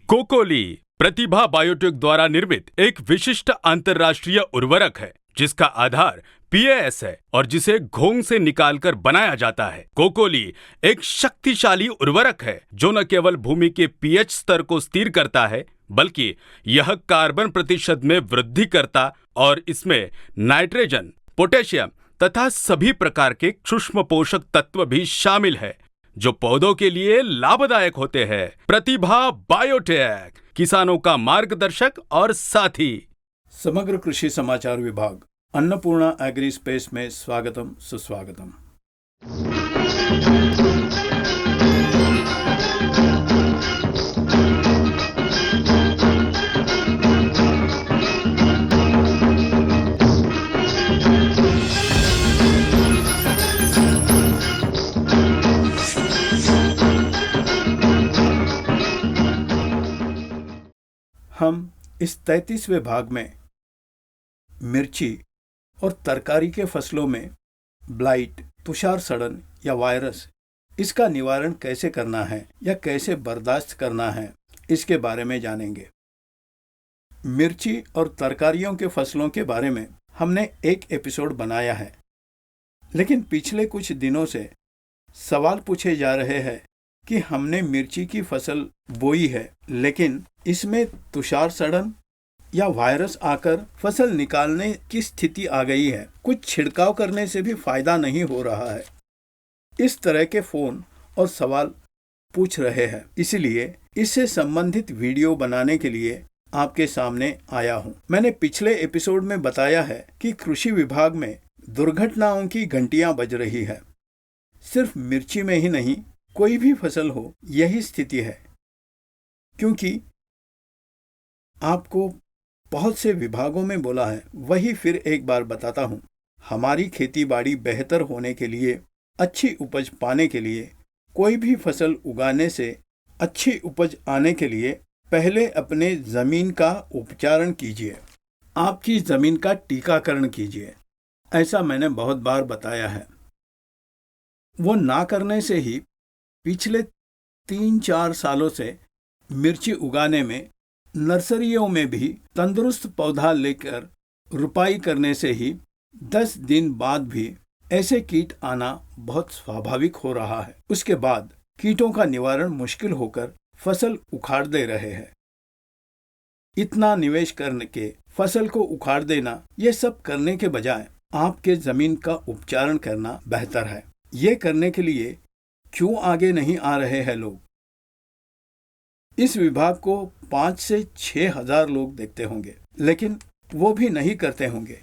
कोकोली प्रतिभा biotech द्वारा निर्मित एक विशिष्ट अंतर्राष्ट्रीय उर्वरक है जिसका आधार पीएएस है और जिसे घोंघ से निकालकर बनाया जाता है। कोकोली एक शक्तिशाली उर्वरक है जो न केवल भूमि के पीएच स्तर को स्थिर करता है बल्कि यह कार्बन प्रतिशत में वृद्धि करता और इसमें नाइट्रोजन, पोटेशियम तथा सभी प्रकार के सूक्ष्म पोषक तत्व भी शामिल है जो पौधों के लिए लाभदायक होते हैं। प्रतिभा बायोटेक, किसानों का मार्गदर्शक और साथी। समग्र कृषि समाचार विभाग अन्नपूर्णा एग्री स्पेस में स्वागतम सुस्वागतम। हम इस 33वें भाग में मिर्ची और तरकारी के फसलों में ब्लाइट, तुषार सड़न या वायरस, इसका निवारण कैसे करना है या कैसे बर्दाश्त करना है, इसके बारे में जानेंगे। मिर्ची और तरकारियों के फसलों के बारे में हमने एक एपिसोड बनाया है, लेकिन पिछले कुछ दिनों से सवाल पूछे जा रहे हैं कि हमने मिर्ची की फसल बोई है लेकिन इसमें तुषार सड़न या वायरस आकर फसल निकालने की स्थिति आ गई है, कुछ छिड़काव करने से भी फायदा नहीं हो रहा है। इस तरह के फोन और सवाल पूछ रहे हैं, इसलिए इससे संबंधित वीडियो बनाने के लिए आपके सामने आया हूं। मैंने पिछले एपिसोड में बताया है कि कृषि विभाग में दुर्घटनाओं की घंटियां बज रही है। सिर्फ मिर्ची में ही नहीं, कोई भी फसल हो यही स्थिति है, क्योंकि आपको बहुत से विभागों में बोला है, वही फिर एक बार बताता हूँ। हमारी खेती बाड़ी बेहतर होने के लिए, अच्छी उपज पाने के लिए, कोई भी फसल उगाने से अच्छी उपज आने के लिए पहले अपने ज़मीन का उपचारण कीजिए, आपकी ज़मीन का टीकाकरण कीजिए। ऐसा मैंने बहुत बार बताया है। वो ना करने से ही पिछले 3-4 सालों से मिर्ची उगाने में नर्सरियों में भी तंदुरुस्त पौधा लेकर रुपाई करने से ही 10 दिन बाद भी ऐसे कीट आना बहुत स्वाभाविक हो रहा है। उसके बाद कीटों का निवारण मुश्किल होकर फसल उखाड़ दे रहे हैं। इतना निवेश करने के फसल को उखाड़ देना, ये सब करने के बजाय आपके जमीन का उपचारण करना बेहतर है। ये करने के लिए क्यों आगे नहीं आ रहे हैं लोग? इस विभाग को 5 से 6 हजार लोग देखते होंगे, लेकिन वो भी नहीं करते होंगे,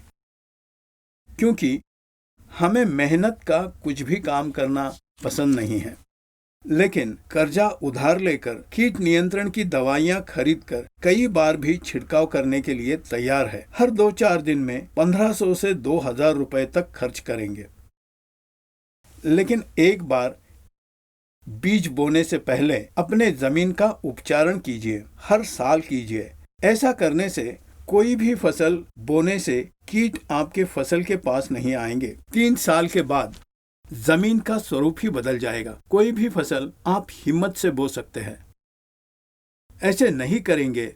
क्योंकि हमें मेहनत का कुछ भी काम करना पसंद नहीं है। लेकिन कर्जा उधार लेकर कीट नियंत्रण की दवाइयां खरीदकर कई बार भी छिड़काव करने के लिए तैयार है। हर 2-4 दिन में 1500 से 2000 रुपए तक खर्च करेंगे। लेकिन एक बार बीज बोने से पहले अपने जमीन का उपचारण कीजिए, हर साल कीजिए। ऐसा करने से कोई भी फसल बोने से कीट आपके फसल के पास नहीं आएंगे। 3 साल के बाद जमीन का स्वरूप ही बदल जाएगा। कोई भी फसल आप हिम्मत से बो सकते हैं। ऐसे नहीं करेंगे,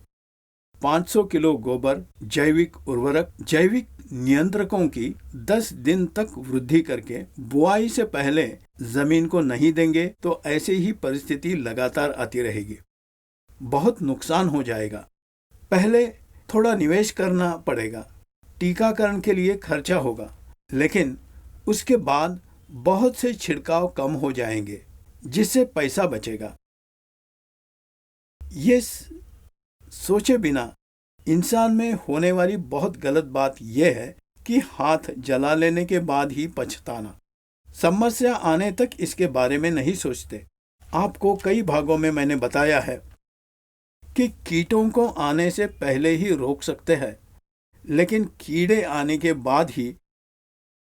500 किलो गोबर, जैविक उर्वरक, जैविक नियंत्रकों की 10 दिन तक वृद्धि करके बुआई से पहले जमीन को नहीं देंगे तो ऐसे ही परिस्थिति लगातार आती रहेगी। बहुत नुकसान हो जाएगा। पहले थोड़ा निवेश करना पड़ेगा, टीकाकरण के लिए खर्चा होगा, लेकिन उसके बाद बहुत से छिड़काव कम हो जाएंगे जिससे पैसा बचेगा। ये सोचे बिना इंसान में होने वाली बहुत गलत बात यह है कि हाथ जला लेने के बाद ही पछताना। समस्या आने तक इसके बारे में नहीं सोचते। आपको कई भागों में मैंने बताया है कि कीटों को आने से पहले ही रोक सकते हैं, लेकिन कीड़े आने के बाद ही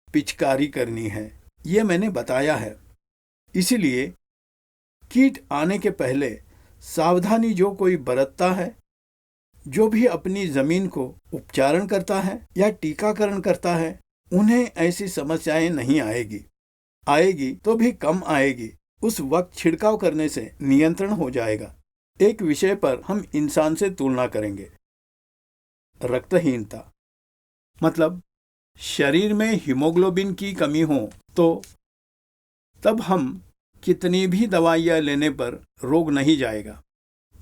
पिचकारी करनी है, ये मैंने बताया है। इसलिए कीट आने के पहले सावधानी जो कोई बरतता है, जो भी अपनी जमीन को उपचारण करता है या टीकाकरण करता है, उन्हें ऐसी समस्याएं नहीं आएगी तो भी कम आएगी। उस वक्त छिड़काव करने से नियंत्रण हो जाएगा। एक विषय पर हम इंसान से तुलना करेंगे, रक्तहीनता। मतलब शरीर में हीमोग्लोबिन की कमी हो तो तब हम कितनी भी दवाइयाँ लेने पर रोग नहीं जाएगा।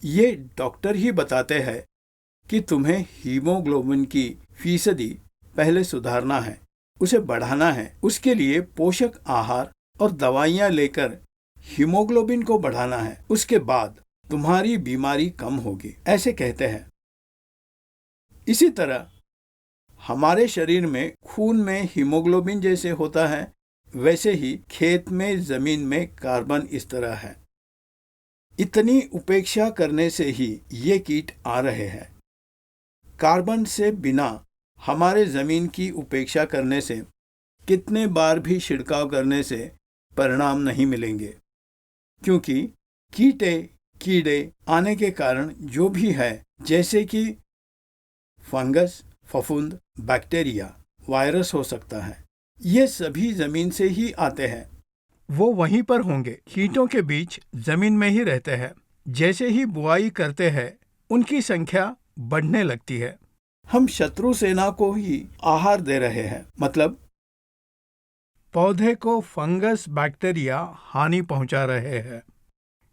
ये डॉक्टर ही बताते हैं कि तुम्हें हीमोग्लोबिन की फीसदी पहले सुधारना है, उसे बढ़ाना है। उसके लिए पोषक आहार और दवाइयाँ लेकर हीमोग्लोबिन को बढ़ाना है। उसके बाद तुम्हारी बीमारी कम होगी, ऐसे कहते हैं। इसी तरह हमारे शरीर में खून में हीमोग्लोबिन जैसे होता है, वैसे ही खेत में जमीन में कार्बन इस तरह है। इतनी उपेक्षा करने से ही ये कीट आ रहे हैं। कार्बन से बिना हमारे जमीन की उपेक्षा करने से कितने बार भी छिड़काव करने से परिणाम नहीं मिलेंगे, क्योंकि कीड़े आने के कारण जो भी है, जैसे कि फंगस, फफूंद, बैक्टीरिया, वायरस हो सकता है, ये सभी जमीन से ही आते हैं। वो वहीं पर होंगे, कीटों के बीच जमीन में ही रहते हैं। जैसे ही बुआई करते हैं उनकी संख्या बढ़ने लगती है। हम शत्रु सेना को ही आहार दे रहे हैं। मतलब पौधे को फंगस, बैक्टीरिया हानि पहुंचा रहे हैं,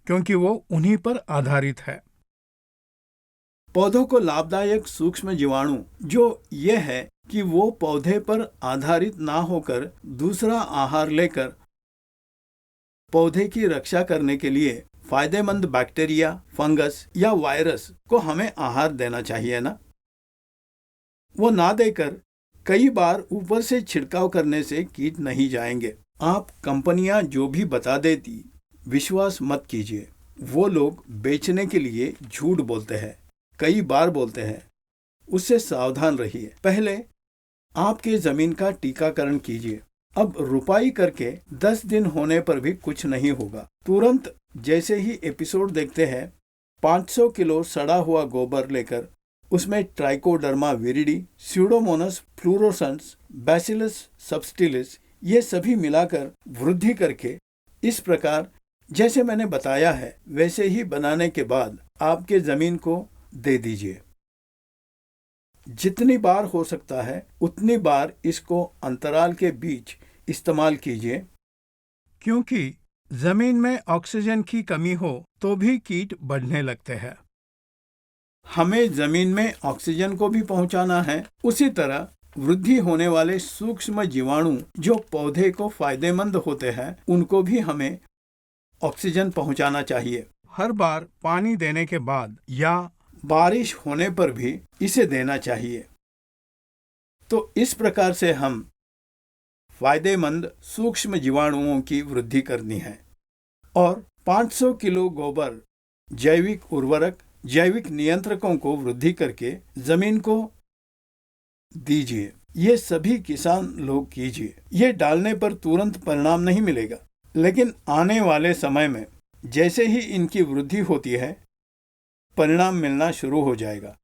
क्योंकि वो उन्हीं पर आधारित है। पौधों को लाभदायक सूक्ष्म जीवाणु जो ये है कि वो पौधे पर आधारित ना होकर दूसरा आहार लेकर पौधे की रक्षा करने के लिए फायदेमंद बैक्टीरिया, फंगस या वायरस को हमें आहार देना चाहिए ना। वो ना देकर कई बार ऊपर से छिड़काव करने से कीट नहीं जाएंगे। आप कंपनियां जो भी बता देती विश्वास मत कीजिए। वो लोग बेचने के लिए झूठ बोलते हैं, कई बार बोलते हैं। उससे सावधान रहिए। पहले आपके जमीन का टीकाकरण कीजिए। अब रुपाई करके 10 दिन होने पर भी कुछ नहीं होगा। तुरंत जैसे ही एपिसोड देखते हैं, 500 किलो सड़ा हुआ गोबर लेकर उसमें trichoderma viride, Pseudomonas fluorescence, bacillus subtilis ये सभी मिलाकर वृद्धि करके इस प्रकार जैसे मैंने बताया है वैसे ही बनाने के बाद आपके जमीन को दे दीजिए। जितनी बार हो सकता है उतनी बार इसको अंतराल के बीच इस्तेमाल कीजिए, क्योंकि जमीन में ऑक्सीजन की कमी हो तो भी कीट बढ़ने लगते हैं। हमें जमीन में ऑक्सीजन को भी पहुंचाना है। उसी तरह वृद्धि होने वाले सूक्ष्म जीवाणु जो पौधे को फायदेमंद होते हैं, उनको भी हमें ऑक्सीजन पहुंचाना चाहिए। हर बार पानी देने के बाद या बारिश होने पर भी इसे देना चाहिए। तो इस प्रकार से हम फायदेमंद सूक्ष्म जीवाणुओं की वृद्धि करनी है। और 500 किलो गोबर, जैविक उर्वरक, जैविक नियंत्रकों को वृद्धि करके जमीन को दीजिए। ये सभी किसान लोग कीजिए। ये डालने पर तुरंत परिणाम नहीं मिलेगा, लेकिन आने वाले समय में जैसे ही इनकी वृद्धि होती है परिणाम मिलना शुरू हो जाएगा।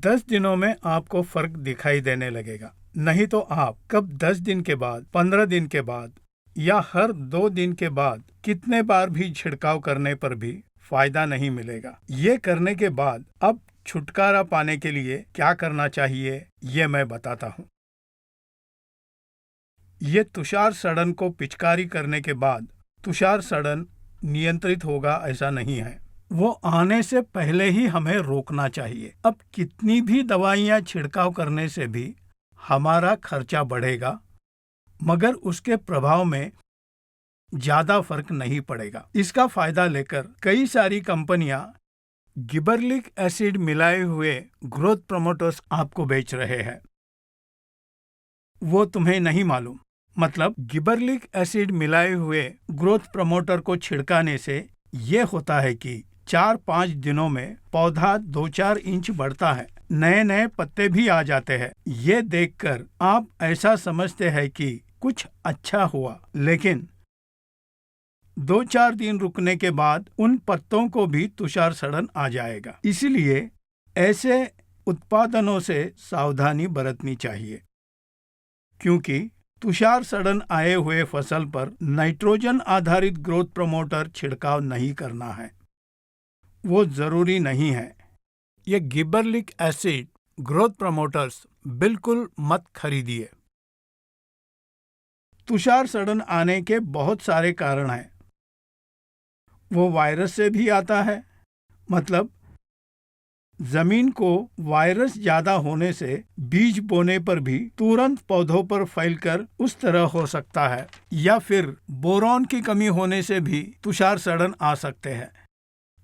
10 दिनों में आपको फर्क दिखाई देने लगेगा। नहीं तो आप कब 10 दिन के बाद, 15 दिन के बाद या हर 2 दिन के बाद कितने बार भी छिड़काव करने पर भी फायदा नहीं मिलेगा। ये करने के बाद अब छुटकारा पाने के लिए क्या करना चाहिए ये मैं बताता हूँ। ये तुषार सड़न को पिचकारी करने के बाद तुषार सड़न नियंत्रित होगा ऐसा नहीं है। वो आने से पहले ही हमें रोकना चाहिए। अब कितनी भी दवाइयाँ छिड़काव करने से भी हमारा खर्चा बढ़ेगा, मगर उसके प्रभाव में ज्यादा फर्क नहीं पड़ेगा। इसका फायदा लेकर कई सारी कंपनियां गिबरलिक एसिड मिलाए हुए ग्रोथ प्रमोटर्स आपको बेच रहे हैं। वो तुम्हें नहीं मालूम। मतलब गिबरलिक एसिड मिलाए हुए ग्रोथ प्रमोटर को छिड़काने से ये होता है कि 4-5 दिनों में पौधा 2-4 इंच बढ़ता है, नए नए पत्ते भी आ जाते हैं। ये देखकर आप ऐसा समझते हैं कि कुछ अच्छा हुआ, लेकिन 2-4 दिन रुकने के बाद उन पत्तों को भी तुषार सड़न आ जाएगा। इसलिए ऐसे उत्पादनों से सावधानी बरतनी चाहिए, क्योंकि तुषार सड़न आए हुए फसल पर नाइट्रोजन आधारित ग्रोथ प्रमोटर छिड़काव नहीं करना है। वो जरूरी नहीं है। ये गिबरलिक एसिड ग्रोथ प्रमोटर्स बिल्कुल मत खरीदिए। तुषार सड़न आने के बहुत सारे कारण हैं। वो वायरस से भी आता है, मतलब जमीन को वायरस ज्यादा होने से बीज बोने पर भी तुरंत पौधों पर फैलकर उस तरह हो सकता है, या फिर बोरॉन की कमी होने से भी तुषार सड़न आ सकते हैं,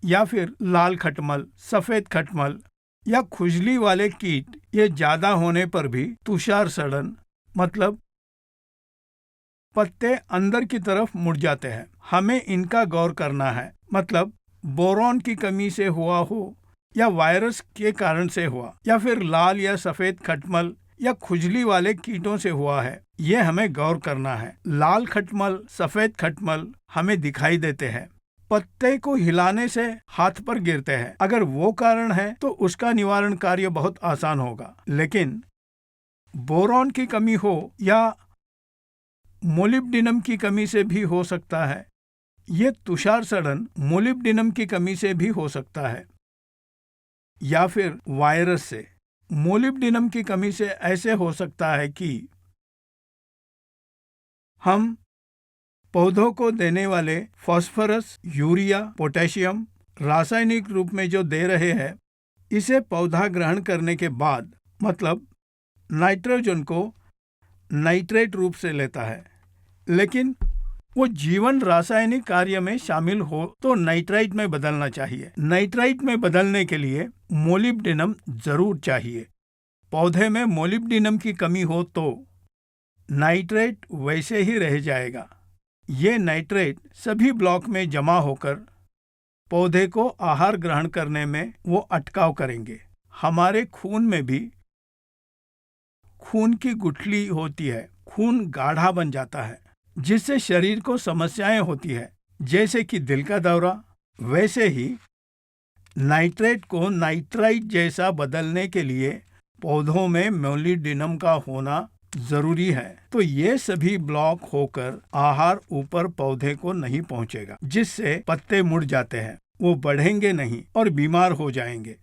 या फिर लाल खटमल, सफेद खटमल या खुजली वाले कीट ये ज्यादा होने पर भी तुषार सड़न, मतलब पत्ते अंदर की तरफ मुड़ जाते हैं। हमें इनका गौर करना है, मतलब बोरॉन की कमी से हुआ हो या वायरस के कारण से हुआ, या फिर लाल या सफेद खटमल या खुजली वाले कीटों से हुआ है, ये हमें गौर करना है। लाल खटमल, सफेद खटमल हमें दिखाई देते हैं, पत्ते को हिलाने से हाथ पर गिरते हैं। अगर वो कारण है तो उसका निवारण कार्य बहुत आसान होगा। लेकिन बोरॉन की कमी हो या मोलिब्डेनम की कमी से भी हो सकता है। ये तुषार सड़न मोलिब्डेनम की कमी से भी हो सकता है, या फिर वायरस से। मोलिब्डेनम की कमी से ऐसे हो सकता है कि हम पौधों को देने वाले फास्फोरस, यूरिया, पोटेशियम रासायनिक रूप में जो दे रहे हैं, इसे पौधा ग्रहण करने के बाद, मतलब नाइट्रोजन को नाइट्रेट रूप से लेता है। लेकिन वो जीवन रासायनिक कार्य में शामिल हो तो नाइट्राइट में बदलना चाहिए। नाइट्राइट में बदलने के लिए मोलिब्डेनम जरूर चाहिए। पौधे में मोलिब्डेनम की कमी हो तो नाइट्रेट वैसे ही रह जाएगा। ये नाइट्रेट सभी ब्लॉक में जमा होकर पौधे को आहार ग्रहण करने में वो अटकाव करेंगे। हमारे खून में भी खून की गुठली होती है, खून गाढ़ा बन जाता है, जिससे शरीर को समस्याएं होती है, जैसे कि दिल का दौरा। वैसे ही नाइट्रेट को नाइट्राइट जैसा बदलने के लिए पौधों में मोलिब्डेनम का होना जरूरी है। तो ये सभी ब्लॉक होकर आहार ऊपर पौधे को नहीं पहुंचेगा, जिससे पत्ते मुड़ जाते हैं, वो बढ़ेंगे नहीं और बीमार हो जाएंगे।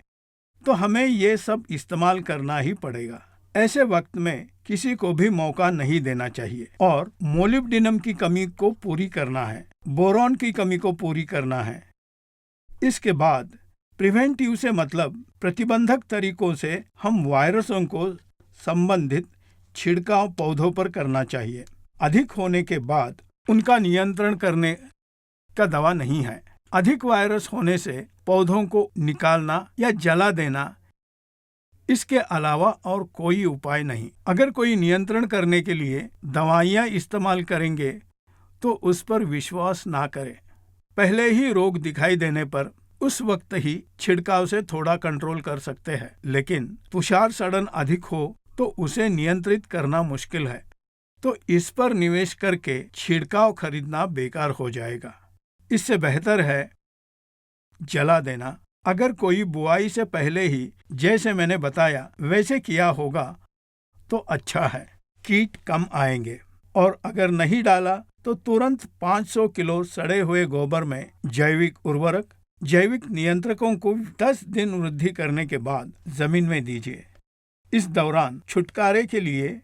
तो हमें ये सब इस्तेमाल करना ही पड़ेगा। ऐसे वक्त में किसी को भी मौका नहीं देना चाहिए और मोलिब्डेनम की कमी को पूरी करना है, बोरॉन की कमी को पूरी करना है। इसके बाद प्रिवेंटिव से मतलब प्रतिबंधक तरीकों से हम वायरसों को संबंधित छिड़काव पौधों पर करना चाहिए। अधिक होने के बाद उनका नियंत्रण करने का दवा नहीं है। अधिक वायरस होने से पौधों को निकालना या जला देना, इसके अलावा और कोई उपाय नहीं। अगर कोई नियंत्रण करने के लिए दवाइयां इस्तेमाल करेंगे तो उस पर विश्वास ना करें। पहले ही रोग दिखाई देने पर उस वक्त ही छिड़काव से थोड़ा कंट्रोल कर सकते हैं, लेकिन तुषार सड़न अधिक हो तो उसे नियंत्रित करना मुश्किल है। तो इस पर निवेश करके छिड़काव खरीदना बेकार हो जाएगा। इससे बेहतर है जला देना। अगर कोई बुआई से पहले ही, जैसे मैंने बताया, वैसे किया होगा तो अच्छा है, कीट कम आएंगे। और अगर नहीं डाला तो तुरंत 500 किलो सड़े हुए गोबर में जैविक उर्वरक, जैविक नियंत्रकों को 10 दिन वृद्धि करने के बाद जमीन में दीजिए। इस दौरान छुटकारे के लिए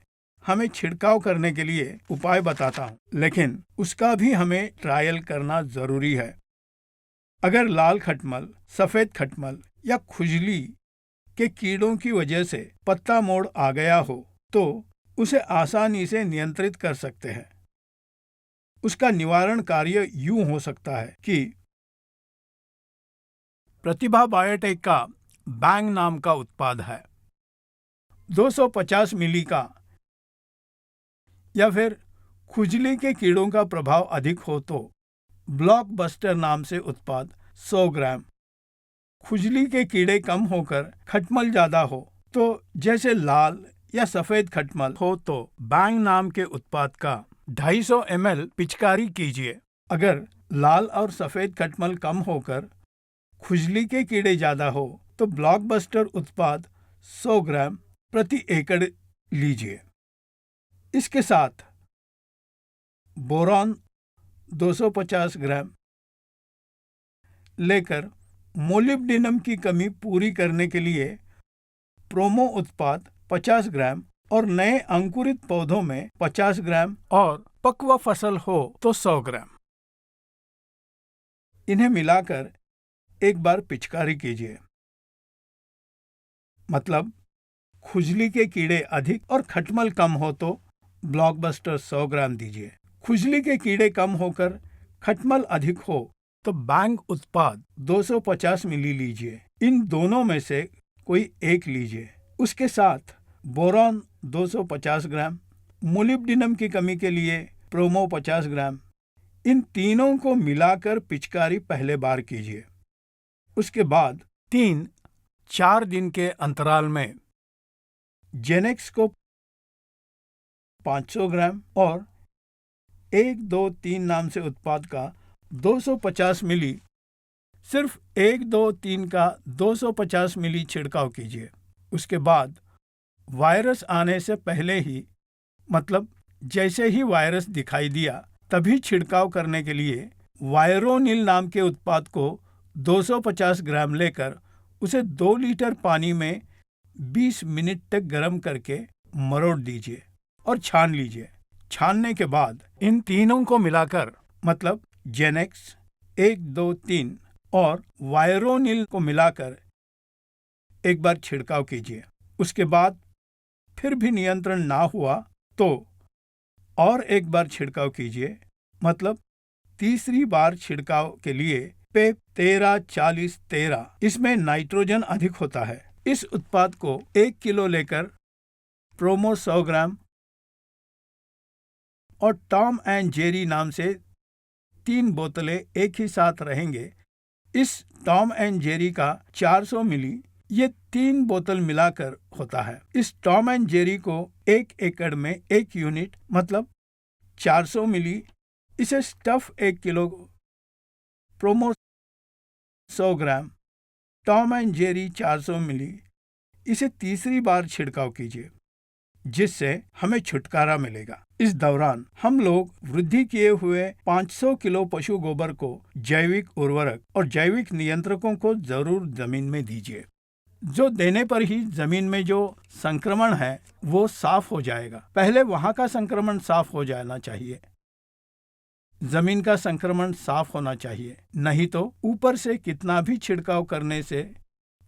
हमें छिड़काव करने के लिए उपाय बताता हूँ, लेकिन उसका भी हमें ट्रायल करना जरूरी है। अगर लाल खटमल, सफेद खटमल या खुजली के कीड़ों की वजह से पत्ता मोड़ आ गया हो तो उसे आसानी से नियंत्रित कर सकते हैं। उसका निवारण कार्य यूं हो सकता है कि प्रतिभा बायोटेक का बैंग नाम का उत्पाद है, 250 मिली का, या फिर खुजली के कीड़ों का प्रभाव अधिक हो तो ब्लॉकबस्टर नाम से उत्पाद 100 ग्राम। खुजली के कीड़े कम होकर खटमल ज्यादा हो तो, जैसे लाल या सफेद खटमल हो तो बैंग नाम के उत्पाद का 250 ml पिचकारी कीजिए। अगर लाल और सफेद खटमल कम होकर खुजली के कीड़े ज्यादा हो तो ब्लॉकबस्टर उत्पाद 100 ग्राम प्रति एकड़ लीजिए। इसके साथ बोरॉन 250 ग्राम लेकर मोलिब्डेनम की कमी पूरी करने के लिए प्रोमो उत्पाद 50 ग्राम और नए अंकुरित पौधों में 50 ग्राम और पक्व फसल हो तो 100 ग्राम। इन्हें मिलाकर एक बार पिचकारी कीजिए। मतलब खुजली के कीड़े अधिक और खटमल कम हो तो ब्लॉकबस्टर 100 ग्राम दीजिए। खुजली के कीड़े कम होकर खटमल अधिक हो तो बैंग उत्पाद 250 मिली लीजिए। इन दोनों में से कोई एक लीजिए। उसके साथ बोरॉन 250 ग्राम, मोलिब्डेनम की कमी के लिए प्रोमो 50 ग्राम, इन तीनों को मिलाकर पिचकारी पहले बार कीजिए। उसके बाद 3-4 दिन के अंतराल में जेनेक्स को 500 ग्राम और 1-2-3 नाम से उत्पाद का 250 मिली, सिर्फ 1-2-3 का 250 मिली छिड़काव कीजिए। उसके बाद वायरस आने से पहले ही, मतलब जैसे ही वायरस दिखाई दिया तभी छिड़काव करने के लिए वायरोनिल नाम के उत्पाद को 250 ग्राम लेकर उसे 2 लीटर पानी में 20 मिनट तक गर्म करके मरोड़ दीजिए और छान लीजिए। छानने के बाद इन तीनों को मिलाकर, मतलब जेनेक्स 1-2-3 और वायरोनिल को मिलाकर एक बार छिड़काव कीजिए। उसके बाद फिर भी नियंत्रण ना हुआ तो और एक बार छिड़काव कीजिए। मतलब तीसरी बार छिड़काव के लिए पेप 13-40-13, इसमें नाइट्रोजन अधिक होता है। इस उत्पाद को 1 किलो लेकर प्रोमो 100 ग्राम और टॉम एंड जेरी नाम से 3 बोतलें एक ही साथ रहेंगे। इस टॉम एंड जेरी का 400 मिली, ये 3 बोतल मिलाकर होता है। इस टॉम एंड जेरी को 1 एकड़ में 1 यूनिट, मतलब 400 मिली, इसे stuff 1 kilo, promo 100 gram, Tom and Jerry 400 मिली, इसे तीसरी बार छिड़काव कीजिए, जिससे हमें छुटकारा मिलेगा। इस दौरान हम लोग वृद्धि किए हुए 500 किलो पशु गोबर को जैविक उर्वरक और जैविक नियंत्रकों को जरूर जमीन में दीजिए। जो देने पर ही जमीन में जो संक्रमण है वो साफ हो जाएगा। पहले वहां का संक्रमण साफ हो जाना चाहिए, जमीन का संक्रमण साफ होना चाहिए, नहीं तो ऊपर से कितना भी छिड़काव करने से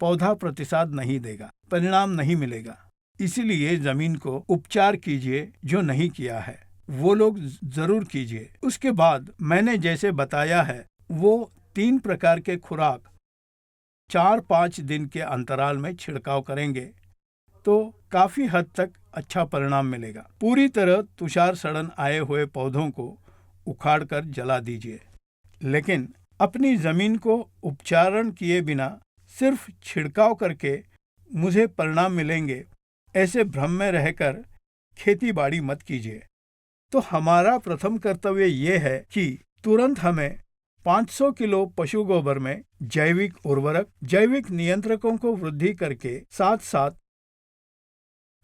पौधा प्रतिसाद नहीं देगा, परिणाम नहीं मिलेगा। इसीलिए जमीन को उपचार कीजिए। जो नहीं किया है वो लोग जरूर कीजिए। उसके बाद मैंने जैसे बताया है वो 3 प्रकार के खुराक 4-5 दिन के अंतराल में छिड़काव करेंगे तो काफी हद तक अच्छा परिणाम मिलेगा। पूरी तरह तुषार सड़न आए हुए पौधों को उखाड़कर जला दीजिए, लेकिन अपनी जमीन को उपचारण किए बिना सिर्फ छिड़काव करके मुझे परिणाम मिलेंगे ऐसे भ्रम में रहकर खेती बाड़ी मत कीजिए। तो हमारा प्रथम कर्तव्य ये है कि तुरंत हमें 500 किलो पशु गोबर में जैविक उर्वरक, जैविक नियंत्रकों को वृद्धि करके साथ साथ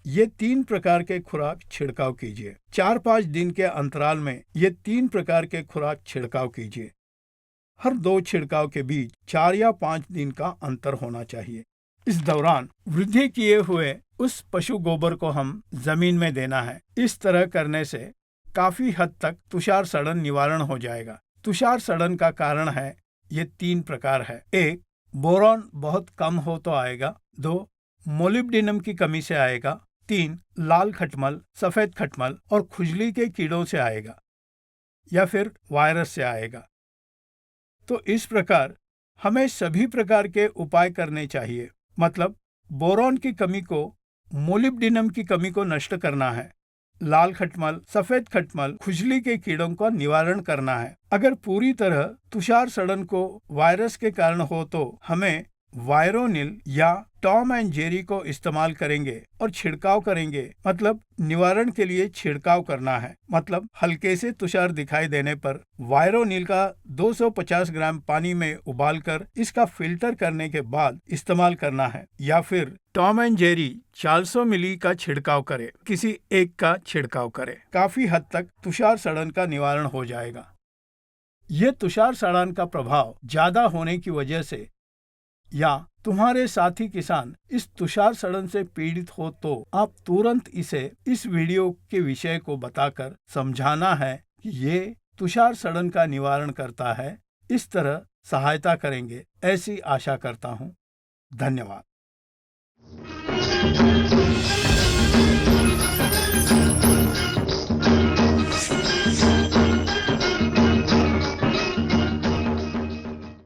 ये 3 प्रकार के खुराक छिड़काव कीजिए। 4-5 दिन के अंतराल में ये 3 प्रकार के खुराक छिड़काव कीजिए। हर 2 छिड़काव के बीच 4 या 5 दिन का अंतर होना चाहिए। इस दौरान वृद्धि किए हुए उस पशु गोबर को हम जमीन में देना है। इस तरह करने से काफी हद तक तुषार सड़न निवारण हो जाएगा। तुषार सड़न का कारण है ये 3 प्रकार है। 1, बोरॉन बहुत कम हो तो आएगा। 2, मोलिब्डेनम की कमी से आएगा। 3, लाल खटमल, सफेद खटमल और खुजली के कीड़ों से आएगा या फिर वायरस से आएगा। तो इस प्रकार हमें सभी प्रकार के उपाय करने चाहिए। मतलब बोरॉन की कमी को, मोलिब्डेनम की कमी को नष्ट करना है, लाल खटमल, सफेद खटमल, खुजली के कीड़ों का निवारण करना है। अगर पूरी तरह तुषार सड़न को वायरस के कारण हो तो हमें वायरोनिल या टॉम एंड जेरी को इस्तेमाल करेंगे और छिड़काव करेंगे। मतलब निवारण के लिए छिड़काव करना है। मतलब हल्के से तुषार दिखाई देने पर वायरोनिल का 250 ग्राम पानी में उबालकर इसका फिल्टर करने के बाद इस्तेमाल करना है, या फिर टॉम एंड जेरी 400 मिली का छिड़काव करे, किसी एक का छिड़काव करे। काफी हद तक तुषार सड़न का निवारण हो जाएगा। यह तुषार सड़न का प्रभाव ज्यादा होने की वजह से या तुम्हारे साथी किसान इस तुषार सड़न से पीड़ित हो तो आप तुरंत इसे इस वीडियो के विषय को बताकर समझाना है कि ये तुषार सड़न का निवारण करता है। इस तरह सहायता करेंगे ऐसी आशा करता हूँ। धन्यवाद।